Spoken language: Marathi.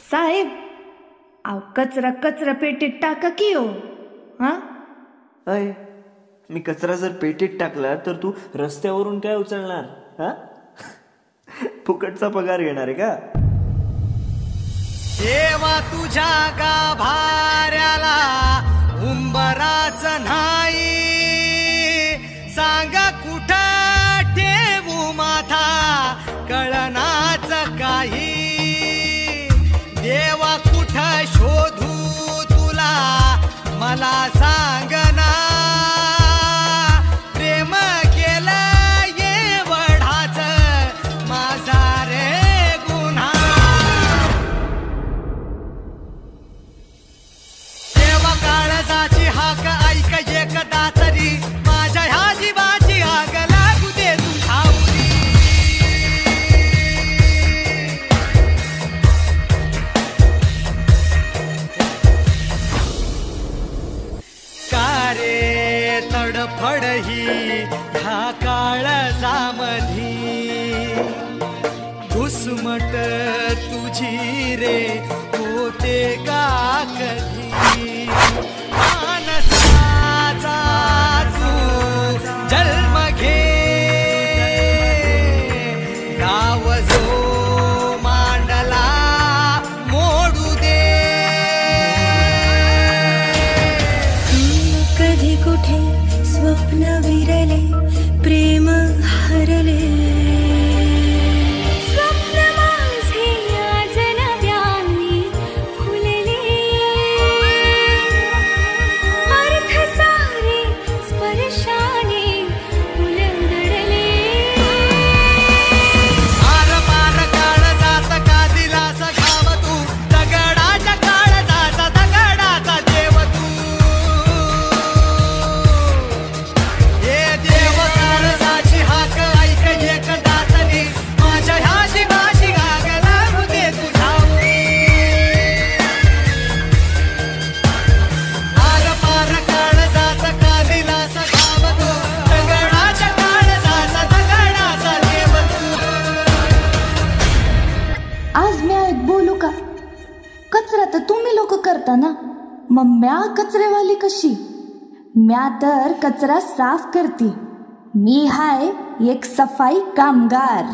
साहेब, अहो कचरा कचरा पेटीत टाका की हो. हा अय, मी कचरा जर पेटीत टाकला तर तू रस्त्यावरून काय उचलणार? हा फुकटचा पगार घेणार आहे का? देवा तुझ्या गाभाऱ्याला उंबराच नाही, सांगा कुठं ठेवू माथा कळनाच काही. देवा कुठं शोधू तुला मला सांगना, प्रेम केलं एवढाच माझा रे गुन्हा. देवा काळजाची हाक ऐक एकदा तरी, माझ्या ह्या जीवाची आग लागू दे तुझ्या उरी. कारे तडफड ही ह्या काळजामधी, घुसमट तुझी रे होते का कधी. मानसाचा तू जन्म घे, गाव जो मांडला मोडू दे. कधी कुठे स्वप्न विरले, प्रेम हरले. स्वप्न माझे आज नव्याने फुलले, अर्थ सारे स्पर्शाने उलगडले. आर पार काळजात का दिलास घाव तू, दगडाच्या काळजाचा दगडाचा देव तू. हे देव काळजाची हाक ऐक एकदा तरी, माझ्या ह्या शिवाशी आग लागू दे तुझ्या उरी. आर पार काळजात का दिलास घाव तू, दगडाच्या काळजाचा दगडाचा देव तू. आज म्या एक बोलू का? कचरा तर तुम्ही लोक करता ना, मग म्या कचरेवाली कशी? म्या तर कचरा साफ करते. मी हाय एक सफाई कामगार.